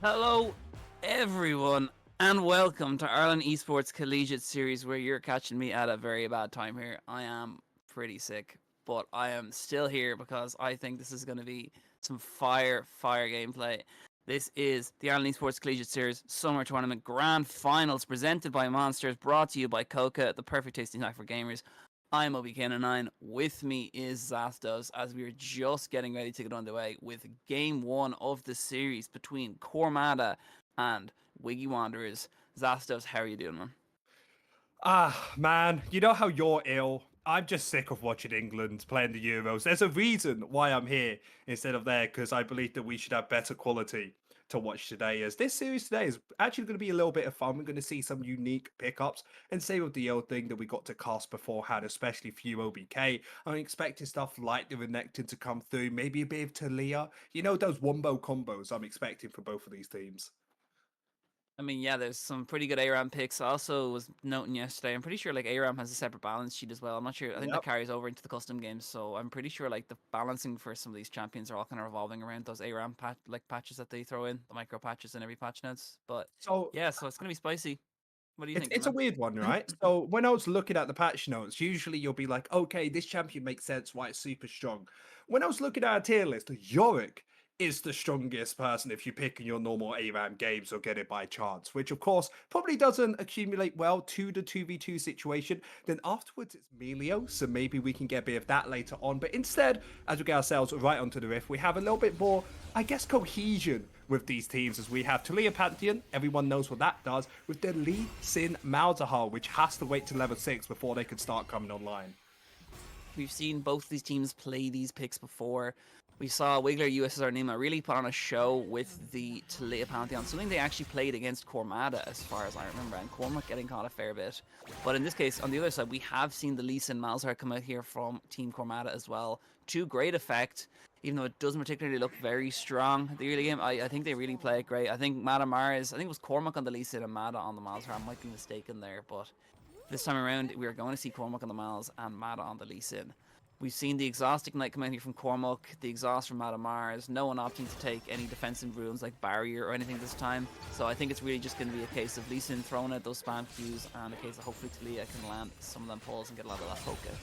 Hello, everyone, and welcome to Ireland Esports Collegiate Series, where you're catching me at a very bad time here. I am pretty sick, but I am still here because I think this is going to be some fire gameplay. This is the Ireland Esports Collegiate Series Summer Tournament Grand Finals, presented by Monsters, brought to you by Coca, the perfect tasting snack for gamers. I'm OBK9. With me is Zastos as we are just getting ready to get underway with game one of the series between Cormac and Wiggy Wanderers. Zastos, how are you doing, man? Man, you know how you're ill? I'm just sick of watching England playing the Euros. There's a reason why I'm here instead of there, because I believe that we should have better quality to watch today. As this series today is actually going to be a little bit of fun. We're going to see some unique pickups and same with the old thing that we got to cast beforehand, especially for you OBK. I'm expecting stuff like the Renekton to come through, maybe a bit of Talia. You know, those wombo combos I'm expecting for both of these teams. I mean, yeah, there's some pretty good ARAM picks. I also was noting yesterday, I'm pretty sure like ARAM has a separate balance sheet as well. I'm not sure. I think that Yep. carries over into the custom games. So I'm pretty sure like the balancing for some of these champions are all kind of revolving around those ARAM patches that they throw in, the micro patches in every patch notes. But So yeah, so it's gonna be spicy. What do you It's think, it's a man? weird one, right? So when I was looking at the patch notes, usually you'll be like, okay, this champion makes sense, why it's super strong. When I was looking at a tier list, Yorick is the strongest person if you pick in your normal ARAM games or get it by chance, which of course probably doesn't accumulate well to the 2v2 situation. Then afterwards it's Melio, so maybe we can get a bit of that later on. But instead, as we get ourselves right onto the riff, we have a little bit more, I guess, cohesion with these teams as we have Talia Pantheon, everyone knows what that does, with the Lee Sin Malzahar, which has to wait to level 6 before they can start coming online. We've seen both these teams play these picks before. We saw Wiglor USSRNEMA really put on a show with the Talia Pantheon, something they actually played against Cormac, as far as I remember, and Cormac getting caught a fair bit. But in this case, on the other side, we have seen the Lee Sin Malzahar come out here from Team Cormac as well, to great effect. Even though it doesn't particularly look very strong at the early game, I think they really play it great. I think MadaMars, I think it was Cormac on the Lee Sin and Mada on the Malzahar. I might be mistaken there, but this time around, we are going to see Cormac on the Malz and Mada on the Lee Sin. We've seen the Exhaust Ignite come out here from Cormac, the Exhaust from MadaMars, no one opting to take any defensive runes like Barrier or anything this time. So I think it's really just going to be a case of Lee Sin throwing out those spam Qs and a case of hopefully Talia can land some of them pulls and get a lot of that poke out.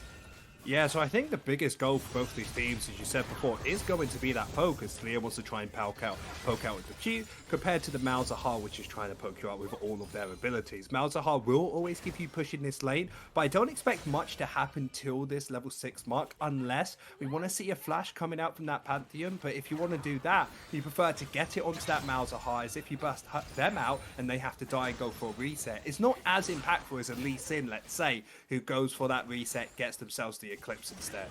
Yeah, so I think the biggest goal for both these teams, as you said before, is going to be that poke, as Talia wants to try and poke out with the Q, compared to the Malzahar, which is trying to poke you out with all of their abilities. Malzahar will always give you push in this lane, but I don't expect much to happen till this level 6 mark, unless we want to see a flash coming out from that Pantheon. But if you want to do that, you prefer to get it onto that Malzahar, as if you burst them out and they have to die and go for a reset. It's not as impactful as a Lee Sin, let's say, who goes for that reset, gets themselves the Eclipse instead.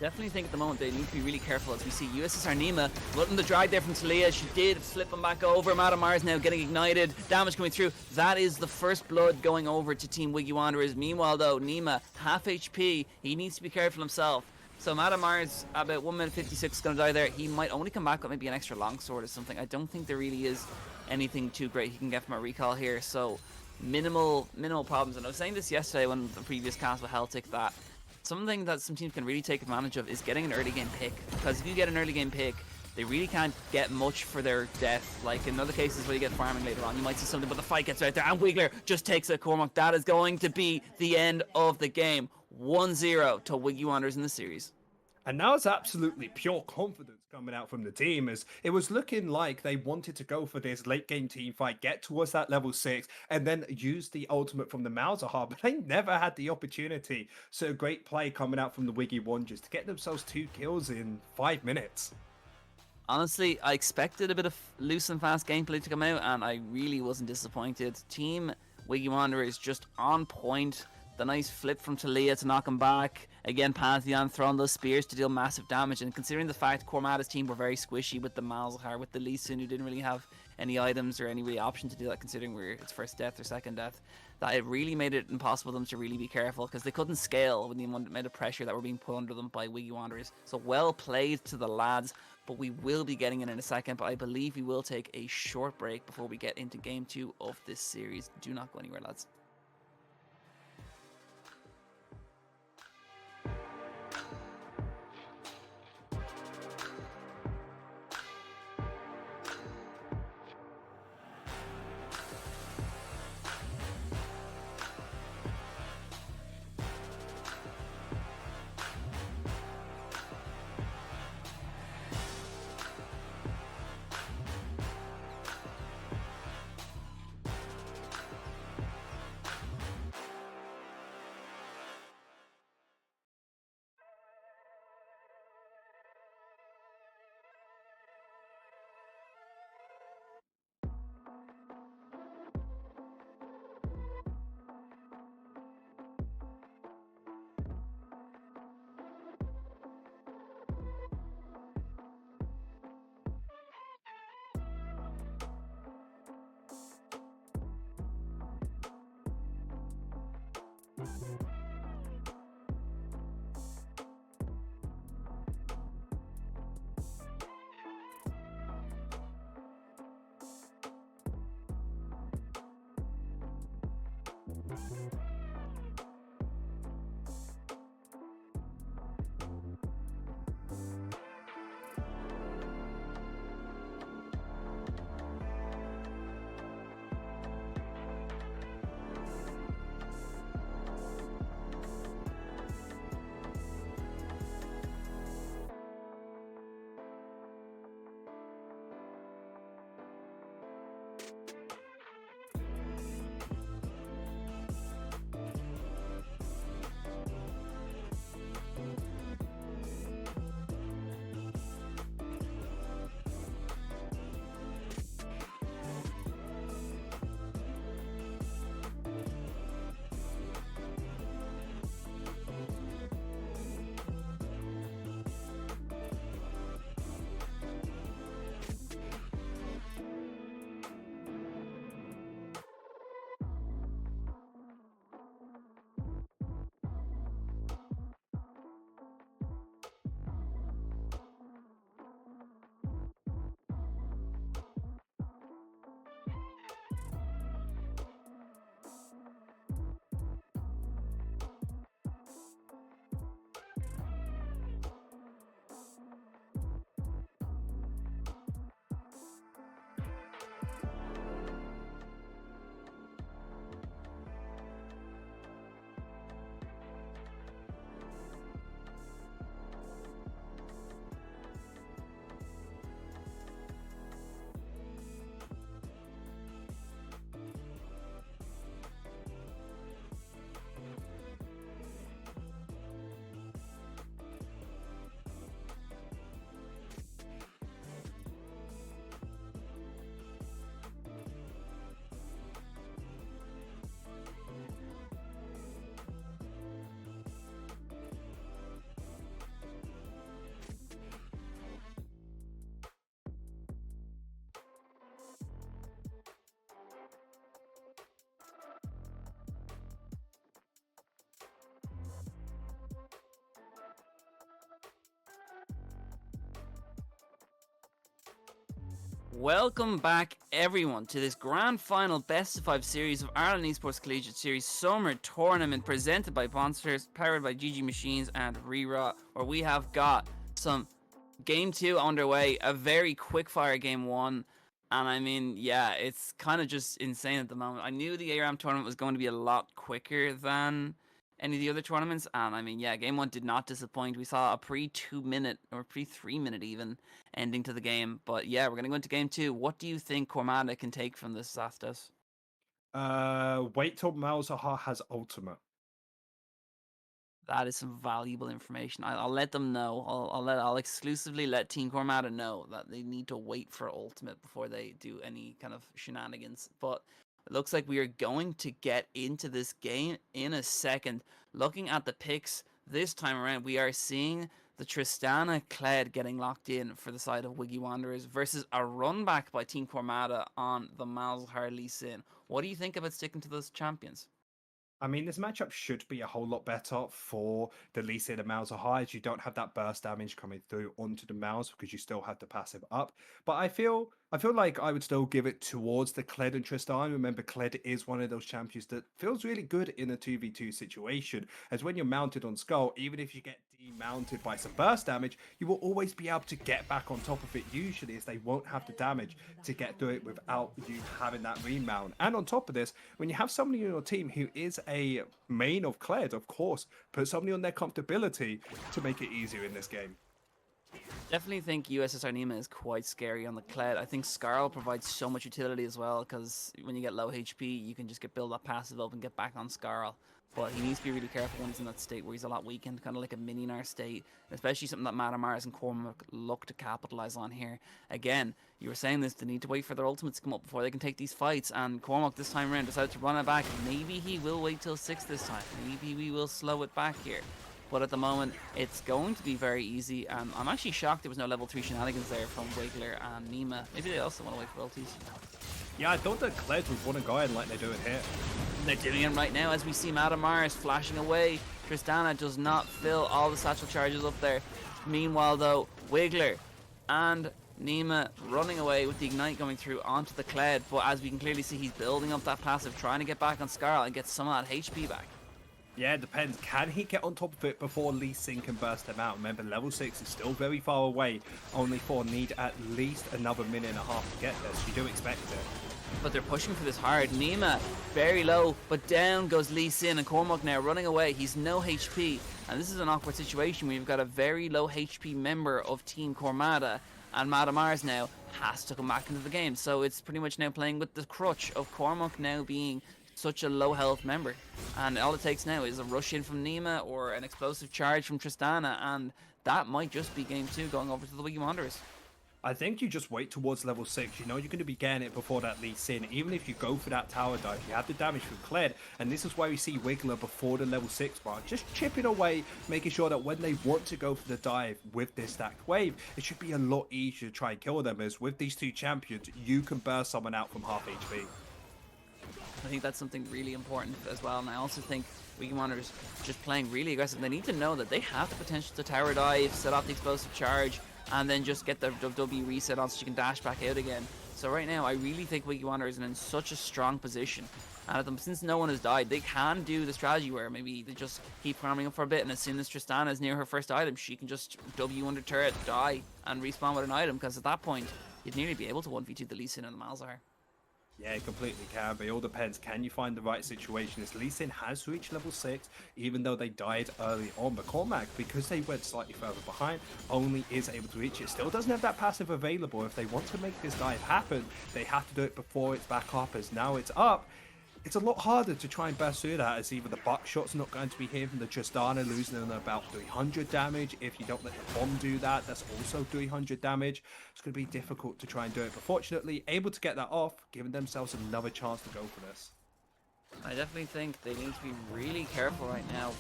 Definitely think at the moment they need to be really careful as we see USSRNEMA looking to drag there from Talia. She did flip him back over. MadaMars now getting ignited. Damage coming through. That is the first blood going over to Team Wiggy Wanderers. Meanwhile though, Nema, half HP. He needs to be careful himself. So MadaMars, about 1 minute 56 is going to die there. He might only come back with maybe an extra longsword or something. I don't think there really is anything too great he can get from a recall here. So minimal problems. And I was saying this yesterday when the previous cast with Celtic that something that some teams can really take advantage of is getting an early game pick, because if you get an early game pick, they really can't get much for their death. Like in other cases where you get farming later on, you might see something, but the fight gets right there, and Wiglor just takes a Cormac. That is going to be the end of the game. 1-0 to Wiggy Wanderers in the series. And now it's absolutely pure confidence coming out from the team, as it was looking like they wanted to go for this late game team fight, get towards that level 6, and then use the ultimate from the Malzahar, but they never had the opportunity. So great play coming out from the Wiggy Wanderers to get themselves 2 kills in 5 minutes. Honestly, I expected a bit of loose and fast gameplay to come out, and I really wasn't disappointed. Team Wiggy Wanderers just on point. The nice flip from Talia to knock him back. Again, Pantheon throwing those spears to deal massive damage. And considering the fact Cormac's team were very squishy with the Malzahar, with the Lee Sin, who didn't really have any items or any really option to do that, considering we're its first death or second death, that it really made it impossible for them to really be careful, because they couldn't scale with the amount of pressure that were being put under them by Wiggy Wanderers. So well played to the lads, but we will be getting in a second. But I believe we will take a short break before we get into game 2 of this series. Do not go anywhere, lads. Welcome back, everyone, to this grand final best of 5 series of Ireland Esports Collegiate Series Summer Tournament presented by Bonspheres, powered by GG Machines and Rerot, where we have got some Game 2 underway, a very quick fire Game 1. And I mean, yeah, it's kind of just insane at the moment. I knew the ARAM tournament was going to be a lot quicker than any of the other tournaments. And I mean, yeah, Game 1 did not disappoint. We saw a pre-2 minute or pre-3 minute even ending to the game. But yeah, we're going to go into Game 2. What do you think Cormac can take from this, Zastos? Wait till Malzahar has ultimate. That is some valuable information. I'll let them know. I'll exclusively let Team Cormac know that they need to wait for ultimate before they do any kind of shenanigans. But it looks like we are going to get into this game in a second. Looking at the picks this time around, we are seeing the Tristana Kled getting locked in for the side of Wiggy Wanderers versus a run back by Team Cormada on the Malzahar Lee Sin. What do you think about sticking to those champions? I mean, this matchup should be a whole lot better for the Lee Sin and Malzahar, as you don't have that burst damage coming through onto the Mouse because you still have the passive up. But I feel like I would still give it towards the Kled and Tristan. Remember, Kled is one of those champions that feels really good in a 2v2 situation, as when you're mounted on Skull, even if you get demounted by some burst damage, you will always be able to get back on top of it, usually, as they won't have the damage to get through it without you having that remount. And on top of this, when you have somebody on your team who is a main of Kled, of course, put somebody on their comfortability to make it easier in this game. Definitely think USSRNEMA is quite scary on the Kled. I think Skarl provides so much utility as well, because when you get low HP, you can just build that passive up and get back on Skarl. But he needs to be really careful when he's in that state where he's a lot weakened, kind of like a mini-Nar state, especially something that MadaMars and Cormac look to capitalize on here. Again, you were saying this, they need to wait for their ultimates to come up before they can take these fights, and Cormac this time around decided to run it back. Maybe he will wait till 6 this time. Maybe we will slow it back here. But at the moment, it's going to be very easy. I'm actually shocked there was no level 3 shenanigans there from Wiglor and NEMA. Maybe they also want to wait for ultis. Yeah, I thought that Kled would want to go ahead like they do it here. They're doing it right now as we see MadaMars flashing away. Tristana does not fill all the satchel charges up there. Meanwhile, though, Wiglor and NEMA running away with the Ignite going through onto the Cloud. But as we can clearly see, he's building up that passive, trying to get back on Scarl and get some of that HP back. Yeah, it depends. Can he get on top of it before Lee Sin can burst him out? Remember, level 6 is still very far away. Only for need at least another minute and a half to get there, so you do expect it. But they're pushing for this hard. NEMA very low, but down goes Lee Sin, and Cormac now running away. He's no HP, and this is an awkward situation where you've got a very low HP member of Team Cormada, and MadaMars now has to come back into the game. So it's pretty much now playing with the crutch of Cormac now being such a low health member, and all it takes now is a rush in from NEMA or an explosive charge from Tristana, and that might just be game 2 going over to the Wiggy Wanderers. I think you just wait towards level 6. You know you're going to be getting it before that Lee Sin. Even if you go for that tower dive, you have the damage from Cled. And this is why we see Wiglor before the level 6 mark. Just chipping away, making sure that when they want to go for the dive with this stacked wave, it should be a lot easier to try and kill them. As with these two champions, you can burst someone out from half HP. I think that's something really important as well. And I also think Wiggy Wanderers just playing really aggressive. They need to know that they have the potential to tower dive, set off the explosive charge, and then just get the W reset on so you can dash back out again. So right now, I really think Wiggy Wanderers are in such a strong position. And since no one has died, they can do the strategy where maybe they just keep farming up for a bit, and as soon as Tristana is near her first item, she can just W under turret, die, and respawn with an item, because at that point, you'd nearly be able to 1v2 the Lee Sin and the Malzahar. Yeah, it completely can, but it all depends. Can you find the right situation? As Lee Sin has reached level 6, even though they died early on. But Cormac, because they went slightly further behind, only is able to reach it. Still doesn't have that passive available. If they want to make this dive happen, they have to do it before it's back up. As now it's up, it's a lot harder to try and burst through that, as either the buckshot's not going to be here from the Tristana, losing them about 300 damage. If you don't let the bomb do that, that's also 300 damage. It's going to be difficult to try and do it, but fortunately able to get that off, giving themselves another chance to go for this. I definitely think they need to be really careful right now.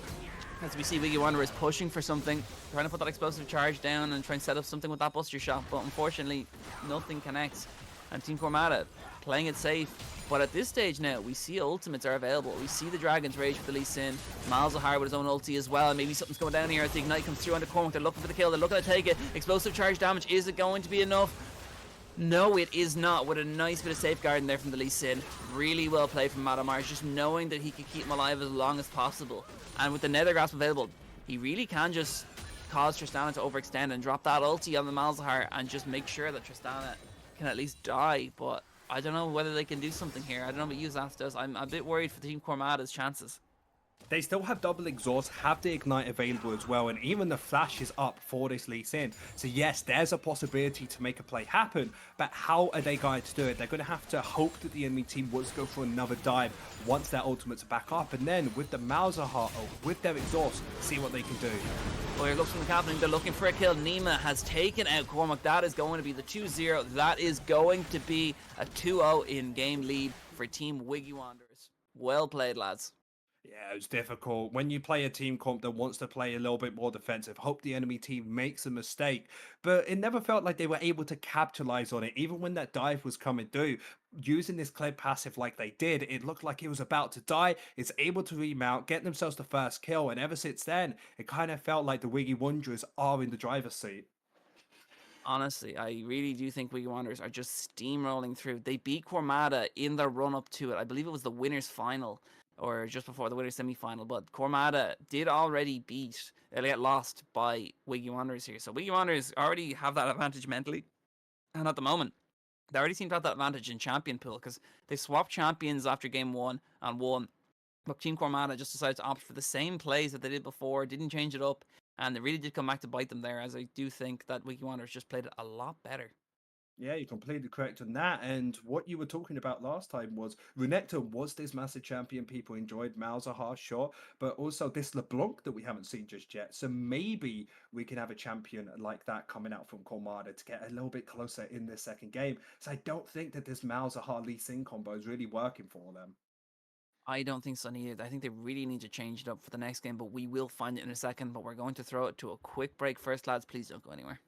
As we see Wiggy Wanderers pushing for something, trying to put that explosive charge down and try and set up something with that buster shot, but unfortunately nothing connects. And Team Cormada playing it safe. But at this stage now, we see ultimates are available. We see the Dragon's Rage with the Lee Sin, Malzahar with his own ulti as well. Maybe something's going down here as the Ignite comes through onto Cormac. They're looking for the kill. They're looking to take it. Explosive charge damage. Is it going to be enough? No, it is not. With a nice bit of safeguarding there from the Lee Sin. Really well played from MadaMars, just knowing that he could keep him alive as long as possible. And with the Nether Grasp available, he really can just cause Tristana to overextend and drop that ulti on the Malzahar and just make sure that Tristana can at least die. But I don't know whether they can do something here. I don't know what Uzas does. I'm a bit worried for Team Cormada's chances. They still have double exhaust, have the Ignite available as well, and even the flash is up for this Lee Sin. So yes, there's a possibility to make a play happen, but how are they going to do it? They're going to have to hope that the enemy team wants to go for another dive once their ultimates are back up, and then with the Malzahar, with their exhaust, see what they can do. Well, here looks from the captain. They're looking for a kill. NEMA has taken out Cormac. That is going to be the 2-0. That is going to be a 2-0 in-game lead for Team Wiggy Wanderers. Well played, lads. Yeah, it was difficult. When you play a team comp that wants to play a little bit more defensive, hope the enemy team makes a mistake. But it never felt like they were able to capitalize on it. Even when that dive was coming through, using this Kled passive like they did, it looked like it was about to die. It's able to remount, get themselves the first kill. And ever since then, it kind of felt like the Wiggy Wanderers are in the driver's seat. Honestly, I really do think Wiggy Wanderers are just steamrolling through. They beat Cormada in their run-up to it. I believe it was the winner's final, or just before the winner's semi-final, but Cormada did already get lost by Wiggy Wanderers here. So Wiggy Wanderers already have that advantage mentally, and at the moment, they already seem to have that advantage in champion pool, because they swapped champions after game 1 and won. But Team Cormada just decided to opt for the same plays that they did before, didn't change it up, and they really did come back to bite them there, as I do think that Wiggy Wanderers just played it a lot better. Yeah, you're completely correct on that. And what you were talking about last time was Renekton was this massive champion. People enjoyed Malzahar, sure, but also this LeBlanc that we haven't seen just yet. So maybe we can have a champion like that coming out from Cormada to get a little bit closer in this second game. So I don't think that this Malzahar Lee Sin combo is really working for them. I don't think so neither. I think they really need to change it up for the next game, but we will find it in a second. But we're going to throw it to a quick break first, lads. Please don't go anywhere.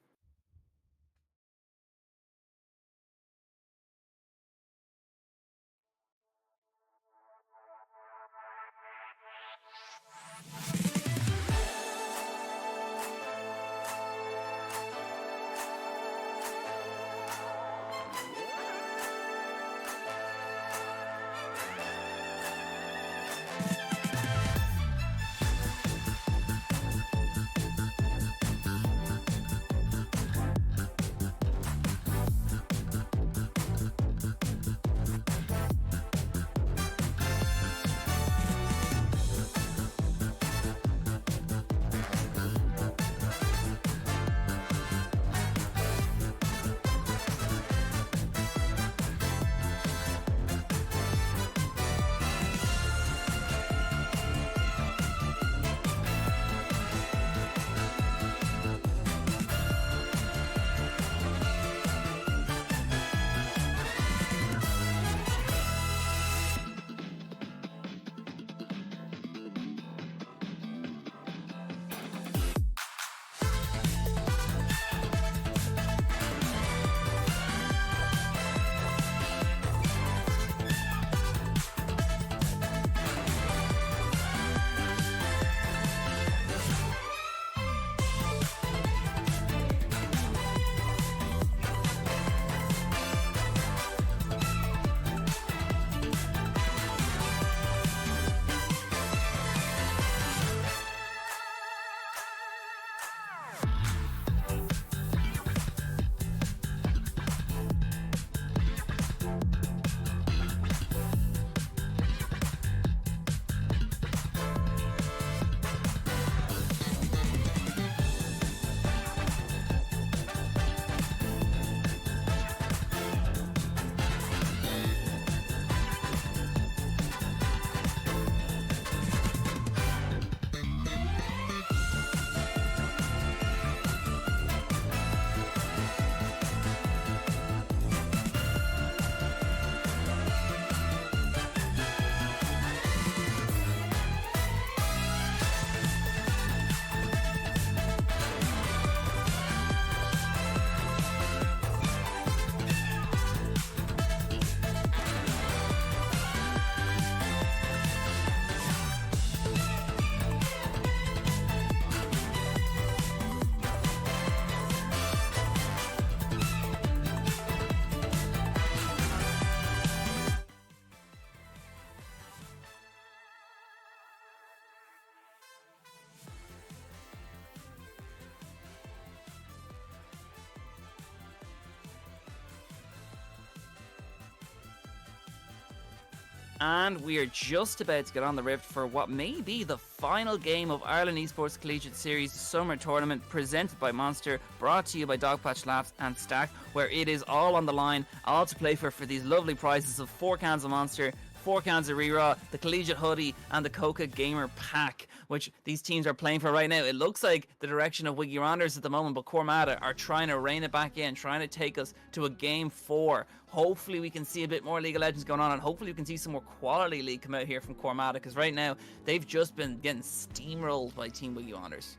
And we are just about to get on the rift for what may be the final game of Ireland Esports Collegiate Series Summer Tournament, presented by Monster, brought to you by Dogpatch Labs and Stack, where it is all on the line, all to play for these lovely prizes of 4 cans of Monster, 4 cans of Re-Raw, the Collegiate Hoodie, and the Coca Gamer Pack, which these teams are playing for right now. It looks like the direction of Wiglor at the moment, but Cormac are trying to rein it back in, trying to take us to a Game 4. Hopefully we can see a bit more League of Legends going on, and hopefully we can see some more quality League come out here from Cormac, because right now they've just been getting steamrolled by Team Wiglor.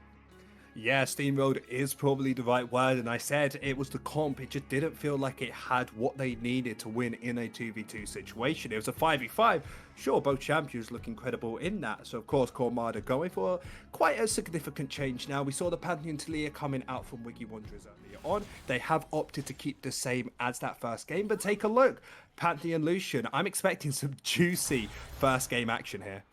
Yeah, steamrolled is probably the right word, and I said it was the comp. It just didn't feel like it had what they needed to win in a 2v2 situation. It was a 5v5. Sure, both champions look incredible in that. So, of course, Cormac are going for quite a significant change now. We saw the Pantheon Talia coming out from Wiggy Wanderers earlier on. They have opted to keep the same as that first game, but take a look. Pantheon Lucian, I'm expecting some juicy first game action here.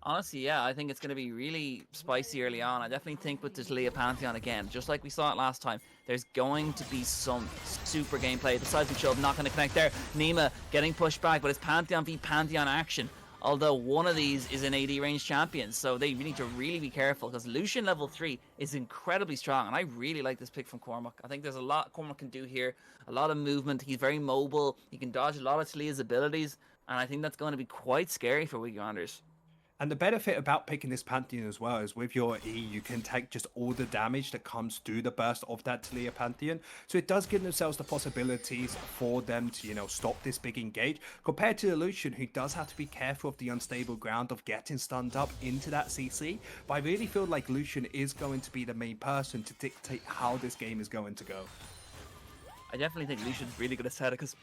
Honestly, yeah, I think it's going to be really spicy early on. I definitely think with this Leah Pantheon again, just like we saw it last time, there's going to be some super gameplay. The Seismic Shield not going to connect there. NEMA getting pushed back, but it's Pantheon v Pantheon action. Although one of these is an AD range champion, so they need to really be careful, because Lucian level 3 is incredibly strong, and I really like this pick from Cormac. I think there's a lot Cormac can do here, a lot of movement. He's very mobile. He can dodge a lot of Talia's abilities, and I think that's going to be quite scary for Wiglor. And the benefit about picking this Pantheon as well is with your E, you can take just all the damage that comes through the burst of that Talia Pantheon. So it does give themselves the possibilities for them to, you know, stop this big engage. Compared to the Lucian, who does have to be careful of the unstable ground of getting stunned up into that CC. But I really feel like Lucian is going to be the main person to dictate how this game is going to go. I definitely think Lucian's really good at set it, because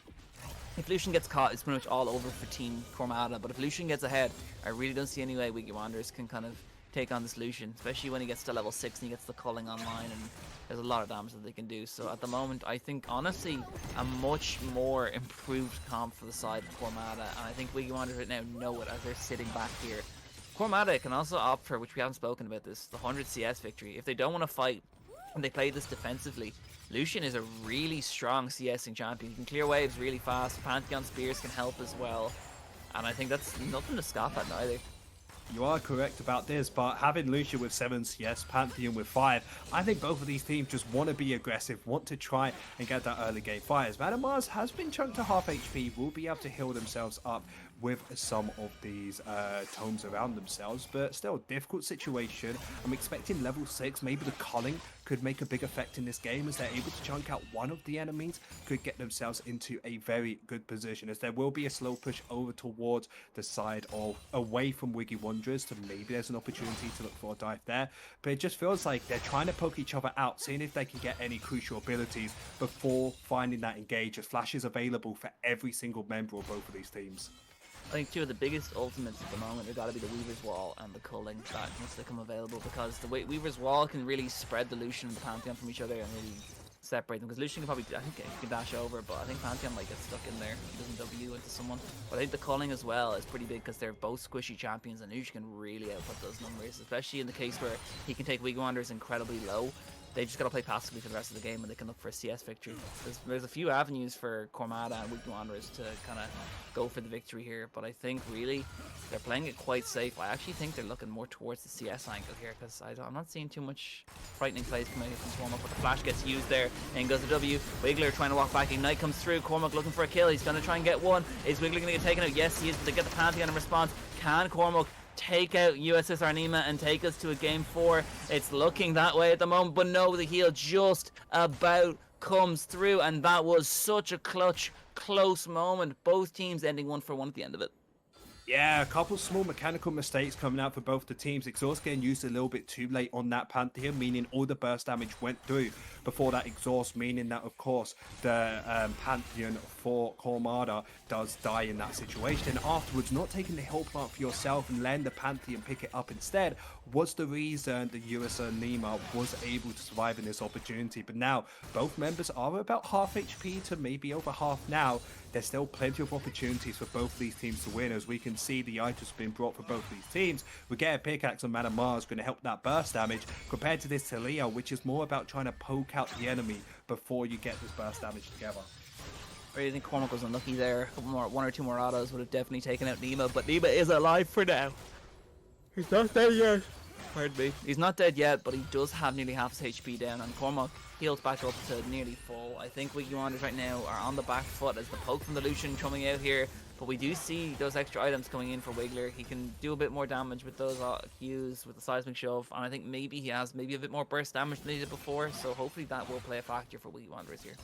if Lucian gets caught, it's pretty much all over for Team Cormac. But if Lucian gets ahead, I really don't see any way Wiglor can kind of take on this Lucian, especially when he gets to level 6 and he gets the culling online, and there's a lot of damage that they can do. So at the moment, I think, honestly, a much more improved comp for the side of Cormac, and I think Wiglor right now know it as they're sitting back here. Cormac can also opt for, which we haven't spoken about this, the 100 CS victory. If they don't want to fight and they play this defensively, Lucian is a really strong CSing champion. He can clear waves really fast. Pantheon Spears can help as well. And I think that's nothing to scoff at neither. You are correct about this, but having Lucian with 7 CS, Pantheon with 5, I think both of these teams just want to be aggressive, want to try and get that early game fires. MadaMars has been chunked to half HP, will be able to heal themselves up with some of these tomes around themselves, but still, difficult situation. I'm expecting level 6, maybe the culling could make a big effect in this game, as they're able to chunk out one of the enemies, could get themselves into a very good position, as there will be a slow push over towards the side of away from Wiggy Wanderers, so maybe there's an opportunity to look for a dive there, but it just feels like they're trying to poke each other out, seeing if they can get any crucial abilities before finding that engage, as Flash is available for every single member of both of these teams. I think two of the biggest ultimates at the moment have got to be the Weaver's Wall and the culling that once they come available, because the way Weaver's Wall can really spread the Lucian and the Pantheon from each other and really separate them, because Lucian can probably, I think he can dash over, but I think Pantheon might get stuck in there. He doesn't W into someone. But I think the culling as well is pretty big, because they're both squishy champions, and Lucian can really output those numbers, especially in the case where he can take Wiglor incredibly low. They just got to play passively for the rest of the game, and they can look for a CS victory. There's a few avenues for Cormac and Wiglor to kind of go for the victory here, but I think really they're playing it quite safe. I actually think they're looking more towards the CS angle here, because I'm not seeing too much frightening plays coming out from Cormac, but the flash gets used there, and goes the W. Wiglor trying to walk back, Ignite comes through, Cormac looking for a kill, he's going to try and get one. Is Wiglor going to get taken out? Yes, he is, but they get the Pantheon in response. Can Cormac take out USSRNEMA and take us to a game 4? It's looking that way at the moment, but no, the heal just about comes through, and that was such a clutch, close moment. Both teams ending 1-for-1 at the end of it. Yeah, a couple small mechanical mistakes coming out for both the teams. Exhaust getting used a little bit too late on that Pantheon, meaning all the burst damage went through before that exhaust, meaning that, of course, the Pantheon for Cormac does die in that situation. And afterwards, not taking the heal plant for yourself and letting the Pantheon pick it up instead was the reason the USSRNEMA was able to survive in this opportunity. But now, both members are about half HP to maybe over half now. There's still plenty of opportunities for both of these teams to win, as we can see the items being brought for both of these teams. We get a pickaxe on MadaMars, going to help that burst damage, compared to this Talia, which is more about trying to poke out the enemy before you get this burst damage together. really think Cormac was unlucky there. A couple more, one or two more autos would have definitely taken out NEMA, but NEMA is alive for now. He's not dead yet. Pardon me. He's not dead yet, but he does have nearly half his HP down, and Cormac heals back up to nearly full. I think Wiggy Wanders right now are on the back foot as the poke from the Lucian coming out here, but we do see those extra items coming in for Wiglor. He can do a bit more damage with those Qs, with the seismic shove, and I think maybe he has maybe a bit more burst damage than he did before, so hopefully that will play a factor for Wiggy Wanderers here.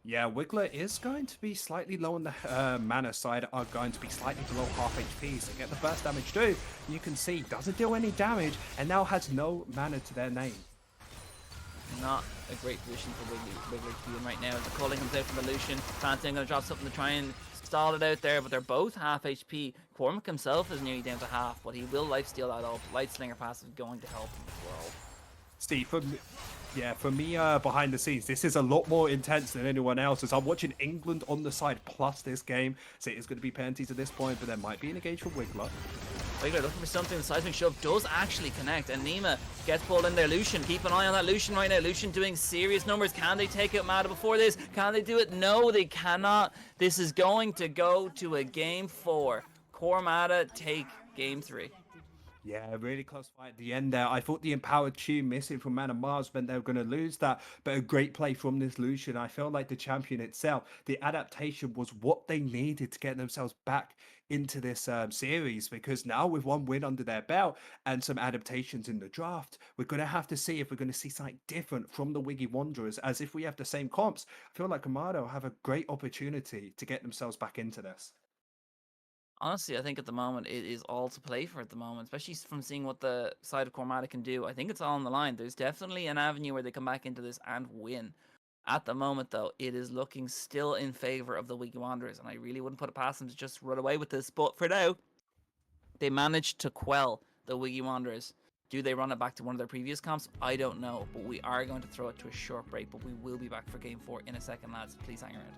Yeah, Wiglor is going to be slightly low on the mana side, are going to be slightly below half HP, so get the burst damage too. You can see, doesn't do any damage, and now has no mana to their name. Not a great position for Wiglor to be in right now. The calling comes out from the Lucian. Planting going to drop something to try and stall it out there, but they're both half HP. Cormac himself is nearly down to half, but he will lifesteal that up. Light Slinger pass is going to help him as well. Steve, for me, behind the scenes, this is a lot more intense than anyone else. As I'm watching England on the side plus this game, so it is going to be penalties at this point, but there might be an engage for Wiglor. Wiglor looking for something. The seismic shove does actually connect, and NEMA gets pulled in there. Lucian, keep an eye on that Lucian right now. Lucian doing serious numbers. Can they take out Mada before this? Can they do it? No, they cannot. This is going to go to a game 4. Cormada take game 3. Yeah, really close fight at the end there. I thought the empowered Q missing from MadaMars meant they were going to lose that, but a great play from this Lucian. I felt like the champion itself, the adaptation was what they needed to get themselves back into this series, because now with one win under their belt and some adaptations in the draft, we're going to have to see if we're going to see something different from the Wiggy Wanderers. As if we have the same comps, I feel like Kamado have a great opportunity to get themselves back into this. Honestly, I think at the moment it is all to play for at the moment, especially from seeing what the side of Cormada can do. I think it's all on the line. There's definitely an avenue where they come back into this and win. At the moment, though, it is looking still in favor of the Wiggy Wanderers, and I really wouldn't put it past them to just run away with this. But for now, they managed to quell the Wiggy Wanderers. Do they run it back to one of their previous comps? I don't know, but we are going to throw it to a short break, but we will be back for Game 4 in a second, lads. Please hang around.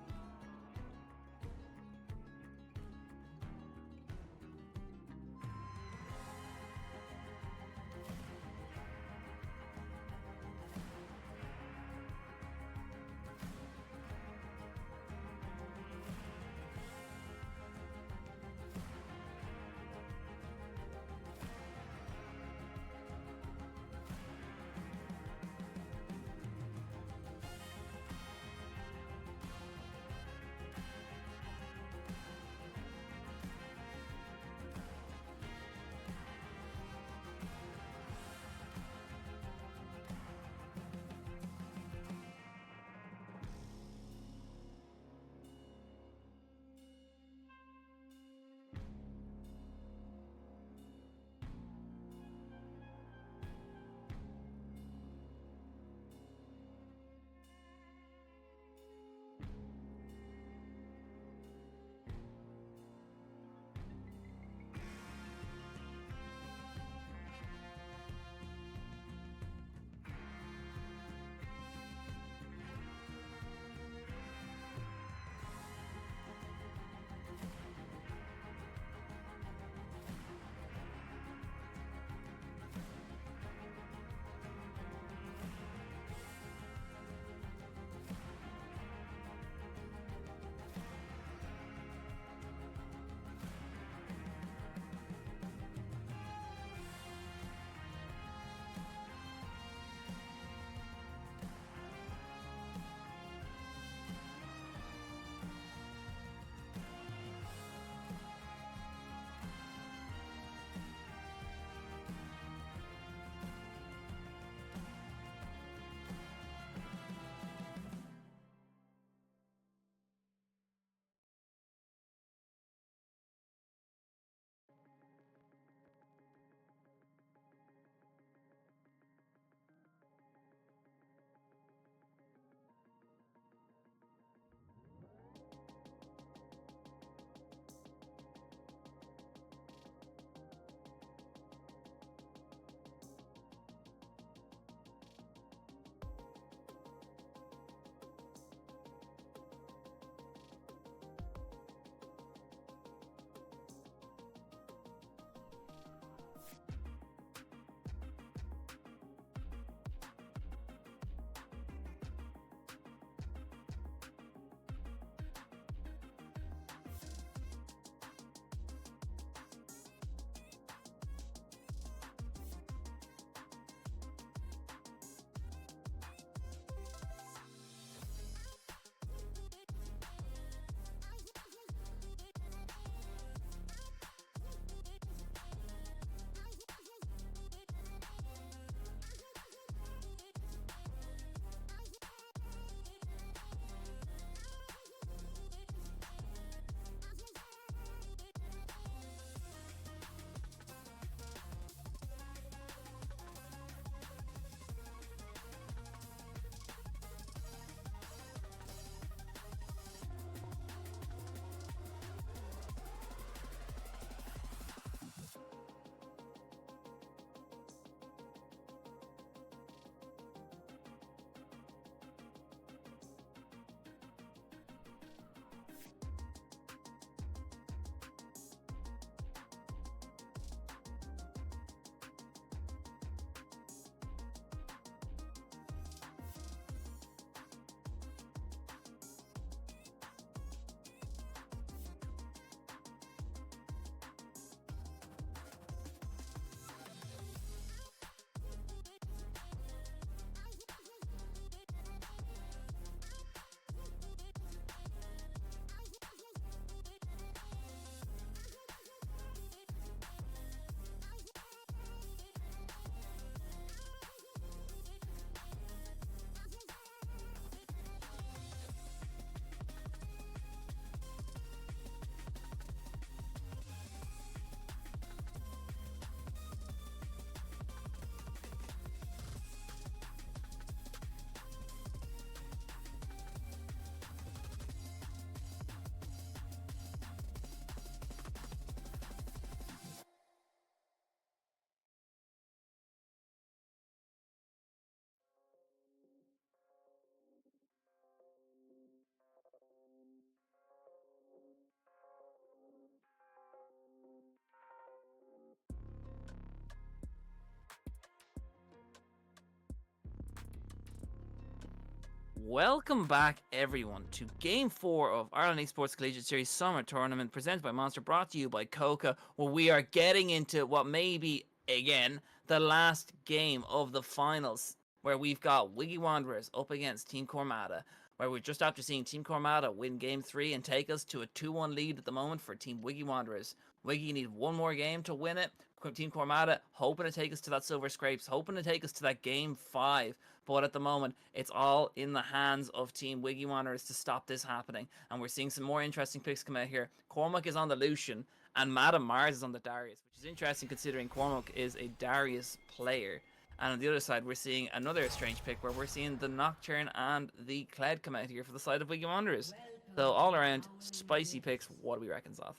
Welcome back, everyone, to Game 4 of Ireland Esports Collegiate Series Summer Tournament, presented by Monster, brought to you by Coca, where we are getting into what may be, again, the last game of the finals, where we've got Wiggy Wanderers up against Team Cormada, where we're just after seeing Team Cormada win Game 3 and take us to a 2-1 lead at the moment for Team Wiggy Wanderers. Wiggy need one more game to win it. Team Cormada hoping to take us to that Silver Scrapes, hoping to take us to that Game 5. But at the moment, it's all in the hands of Team Wiggy Wanderers to stop this happening. And we're seeing some more interesting picks come out here. Cormac is on the Lucian, and MadaMars is on the Darius, which is interesting considering Cormac is a Darius player. And on the other side, we're seeing another strange pick where we're seeing the Nocturne and the Kled come out here for the side of Wiggy Wanderers. So all around, spicy picks. What do we reckon, Zoth?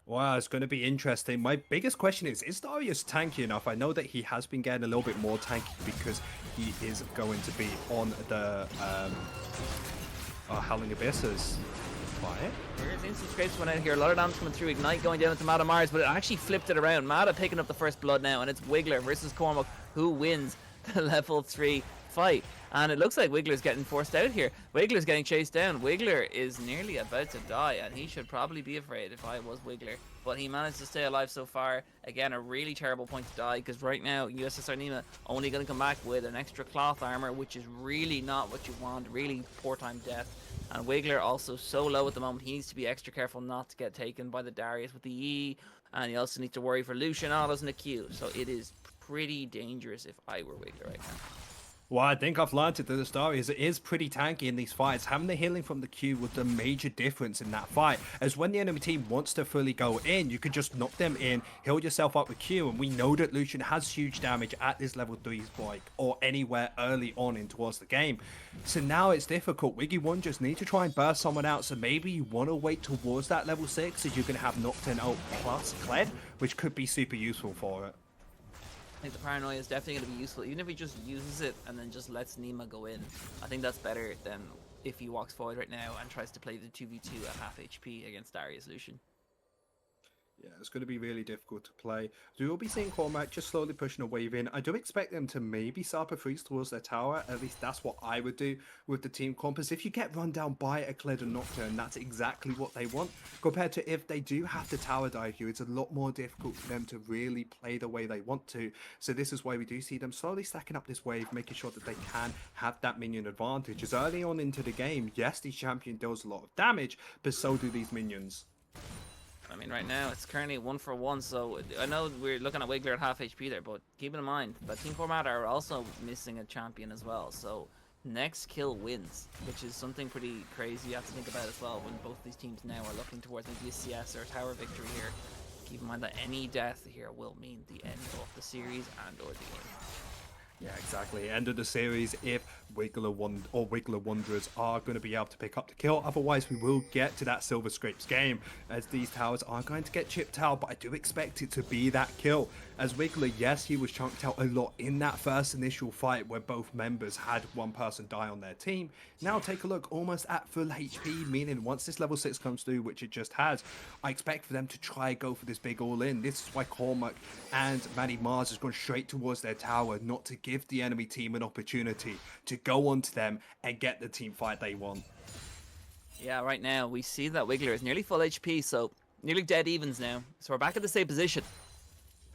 Wow, it's going to be interesting. My biggest question is Darius tanky enough? I know that he has been getting a little bit more tanky because he is going to be on the Howling Abyss's fight. There's instant scrapes going out here. A lot of damage coming through. Ignite going down into MadaMars, but it actually flipped it around. Mada picking up the first blood now, and it's Wiglor versus Cormac, who wins the level 3 fight. And it looks like Wiglor's getting forced out here. Wiglor's getting chased down. Wiglor is nearly about to die, and he should probably be afraid if I was Wiglor. But he managed to stay alive so far. Again, a really terrible point to die, because right now, USSRNEMA only going to come back with an extra cloth armor, which is really not what you want. Really poor time death. And Wiglor also so low at the moment, he needs to be extra careful not to get taken by the Darius with the E. And he also needs to worry for Lucian autos and a Q. So it is pretty dangerous if I were Wiglor right now. Well, I think I've learned it to the story is it is pretty tanky in these fights. Having the healing from the Q was the major difference in that fight. As when the enemy team wants to fully go in, you can just knock them in, heal yourself up with Q, and we know that Lucian has huge damage at this level 3 spike or anywhere early on in towards the game. So now it's difficult. Wiggy One just need to try and burst someone out. So maybe you want to wait towards that level 6 as you're going to have Nocturne out plus Kled, which could be super useful for it. I think the paranoia is definitely going to be useful, even if he just uses it and then just lets NEMA go in. I think that's better than if he walks forward right now and tries to play the 2v2 at half HP against Darius Lucian. Yeah, it's going to be really difficult to play. So we'll be seeing Cormac just slowly pushing a wave in. I do expect them to maybe start a freeze towards their tower. At least that's what I would do with the team compass. If you get run down by a Kled and Nocturne, that's exactly what they want. Compared to if they do have to tower dive you, it's a lot more difficult for them to really play the way they want to. So this is why we do see them slowly stacking up this wave, making sure that they can have that minion advantage. As early on into the game, yes, the champion deals a lot of damage, but so do these minions. I mean, right now, it's currently 1-for-1, so I know we're looking at Wiglor at half HP there, but keep in mind that Team Cormada are also missing a champion as well, so next kill wins, which is something pretty crazy you have to think about as well when both these teams now are looking towards maybe a CS or a tower victory here. Keep in mind that any death here will mean the end of the series and or the game. Yeah, exactly. End of the series if Wiglor Wanderers are going to be able to pick up the kill. Otherwise, we will get to that Silver Scrapes game as these towers are going to get chipped out, but I do expect it to be that kill. As Wiglor, yes, he was chunked out a lot in that first initial fight where both members had one person die on their team. Now take a look, almost at full HP, meaning once this level 6 comes through, which it just has, I expect for them to try and go for this big all-in. This is why Cormac and MadaMars is going straight towards their tower, not to give the enemy team an opportunity to go onto them and get the team fight they want. Yeah, right now we see that Wiglor is nearly full HP, so nearly dead evens now. So we're back at the same position.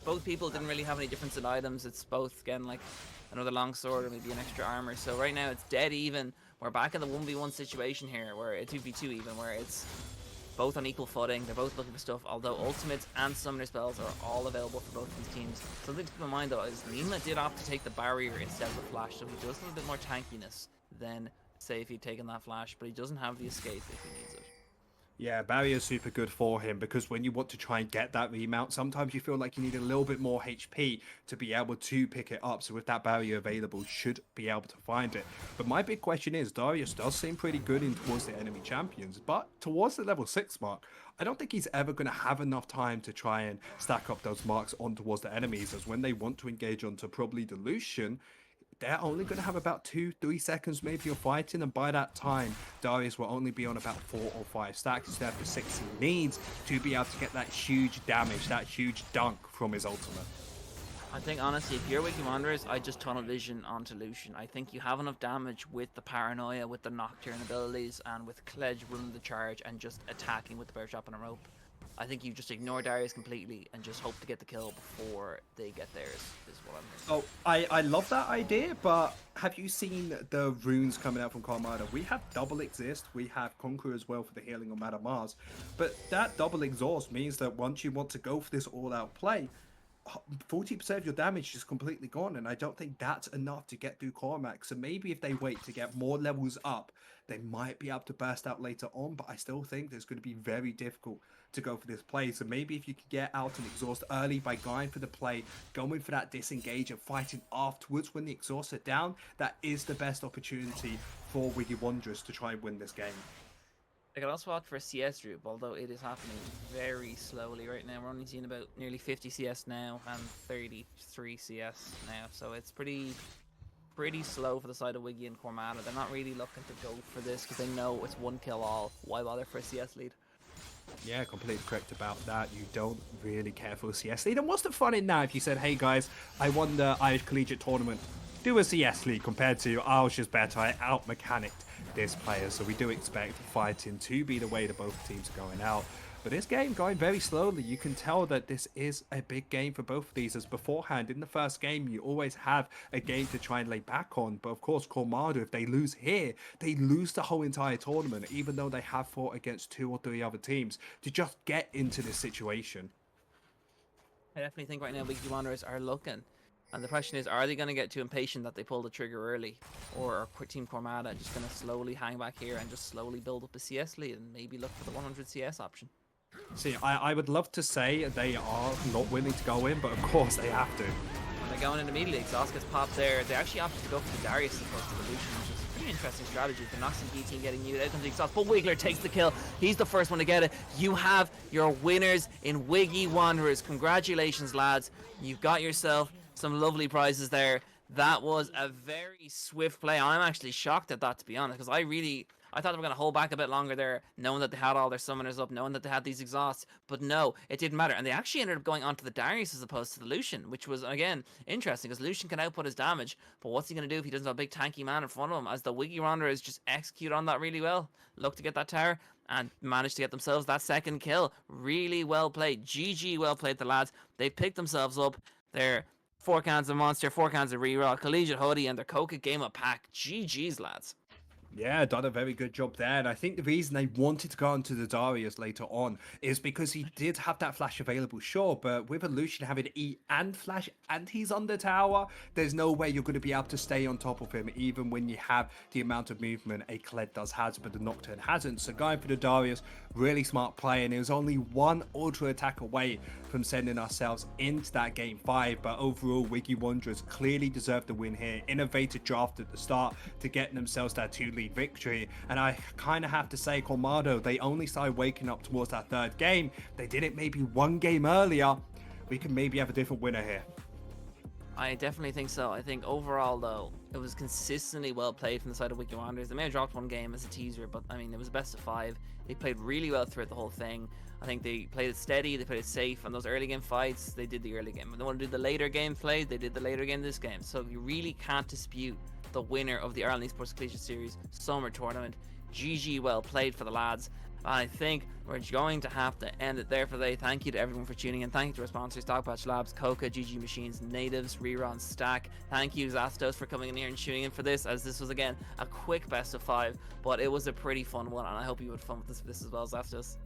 Both people didn't really have any difference in items. It's both, again, like another longsword or maybe an extra armor. So right now it's dead even. We're back in the 1v1 situation here, where it's 2v2 even, where it's both on equal footing. They're both looking for stuff, although ultimates and summoner spells are all available for both of these teams. Something to keep in mind though is NEMA did opt to take the barrier instead of the flash, so he does have a bit more tankiness than say if he'd taken that flash, but he doesn't have the escape if he needs it. Yeah, barrier is super good for him because when you want to try and get that remount, sometimes you feel like you need a little bit more HP to be able to pick it up. So with that barrier available, should be able to find it. But my big question is, Darius does seem pretty good in towards the enemy champions, but towards the level 6 mark, I don't think he's ever going to have enough time to try and stack up those marks on towards the enemies, as when they want to engage onto probably the Lucian, they're only going to have about 2-3 seconds maybe of fighting, and by that time Darius will only be on about 4 or 5 stacks instead of the 6 he needs to be able to get that huge damage, that huge dunk from his ultimate. I think honestly, if you're Wiki Wanderers, I just tunnel vision onto Lucian. I think you have enough damage with the paranoia, with the nocturne abilities, and with Kledge running the charge and just attacking with the bear trap and a rope. I think you just ignore Darius completely and just hope to get the kill before they get theirs, is what I'm hearing. Oh, I love that idea, but have you seen the runes coming out from Cormac? We have double exist, we have Conquer as well for the healing on MadaMars, but that double exhaust means that once you want to go for this all-out play, 40% of your damage is completely gone, and I don't think that's enough to get through Cormac. So maybe if they wait to get more levels up, they might be able to burst out later on, but I still think it's going to be very difficult to go for this play. So maybe if you could get out and exhaust early by going for the play, going for that disengage and fighting afterwards when the exhausts are down, that is the best opportunity for Wiggy Wanderers to try and win this game. I could also opt for a CS group, although it is happening very slowly right now. We're only seeing about nearly 50 CS now and 33 CS now, so it's pretty slow for the side of Wiggy and Cormada. They're not really looking to go for this because they know it's one kill all. Why bother for a CS lead? Yeah, completely correct about that. You don't really care for a CS lead. And what's the fun in now if you said, hey guys, I won the Irish Collegiate Tournament, do a CS league compared to I was just better, I out-mechanicked this player. So we do expect fighting to be the way that both teams are going out. But this game going very slowly. You can tell that this is a big game for both of these, as beforehand in the first game you always have a game to try and lay back on. But of course Cormada, if they lose here, they lose the whole entire tournament, even though they have fought against 2 or 3 other teams to just get into this situation. I definitely think right now Wiggy Wanderers are looking. And the question is, are they going to get too impatient that they pull the trigger early? Or are Team Cormada just going to slowly hang back here and just slowly build up a CS lead and maybe look for the 100 CS option? See, I would love to say they are not willing to go in, but of course they have to. And they're going in immediately. Exhaust gets popped there. They actually opted to go for the Darius as opposed to the Lucian, which is a pretty interesting strategy. The Nox and B team getting you. Out comes the exhaust, but Wiglor takes the kill. He's the first one to get it. You have your winners in Wiggy Wanderers. Congratulations, lads. You've got yourself some lovely prizes there. That was a very swift play. I'm actually shocked at that, to be honest, because I thought they were going to hold back a bit longer there, knowing that they had all their summoners up, knowing that they had these exhausts. But no, it didn't matter. And they actually ended up going onto the Darius as opposed to the Lucian, which was, again, interesting, because Lucian can output his damage. But what's he going to do if he doesn't have a big tanky man in front of him? As the Wiggy Wanderers just execute on that really well. Look to get that tower and managed to get themselves that second kill. Really well played. GG well played, the lads. They picked themselves up. They're 4 cans of Monster, 4 cans of Reroll, Collegiate Hoodie, and their Coca Game of Pack. GG's, lads. Yeah, done a very good job there. And I think the reason they wanted to go onto the Darius later on is because he did have that flash available, sure, but with a Lucian having E and flash and he's on the tower, there's no way you're going to be able to stay on top of him, even when you have the amount of movement a Kled does has, but the Nocturne hasn't. So going for the Darius, really smart play, and it was only one ultra attack away from sending ourselves into that game 5. But overall, Wiggy Wanderers clearly deserved the win here. Innovated draft at the start to get themselves that 2-lead victory, and I kind of have to say, Cormado, they only started waking up towards that 3rd game. They did it maybe 1 game earlier. We can maybe have a different winner here. I definitely think so. I think overall, though, it was consistently well played from the side of Wiggy Wanderers. They may have dropped 1 game as a teaser, but I mean, it was a best of 5. They played really well throughout the whole thing. I think they played it steady, they played it safe, and those early game fights, they did the early game. When they want to do the later game play, they did the later game this game. So you really can't dispute the winner of the Ireland Esports Collegiate Series Summer Tournament. GG well played for the lads. I think we're going to have to end it there for today. Thank you to everyone for tuning in. Thank you to our sponsors, Dogpatch Labs, Coca, GG Machines, Natives, Rerun, Stack. Thank you, Zastos, for coming in here and tuning in for this, as this was, again, a quick best of 5, but it was a pretty fun one, and I hope you had fun with this as well, Zastos.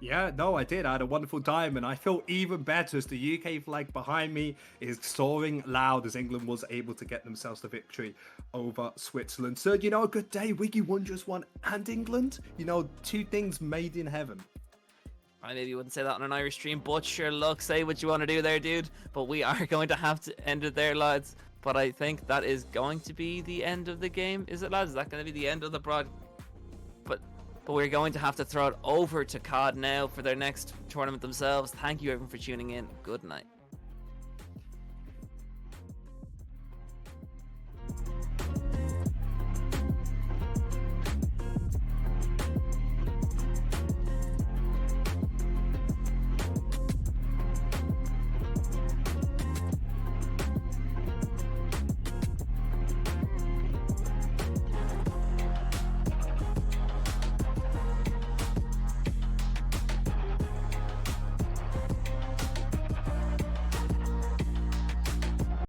Yeah, no, I did. I had a wonderful time, and I feel even better as the UK flag behind me is soaring loud as England was able to get themselves the victory over Switzerland. So, you know, a good day. Wiggy Wanderers won and England. You know, 2 things made in heaven. I maybe wouldn't say that on an Irish stream, but sure, look, say what you want to do there, dude. But we are going to have to end it there, lads. But I think that is going to be the end of the game. Is it, lads? Is that going to be the end of the But we're going to have to throw it over to COD now for their next tournament themselves. Thank you everyone for tuning in. Good night.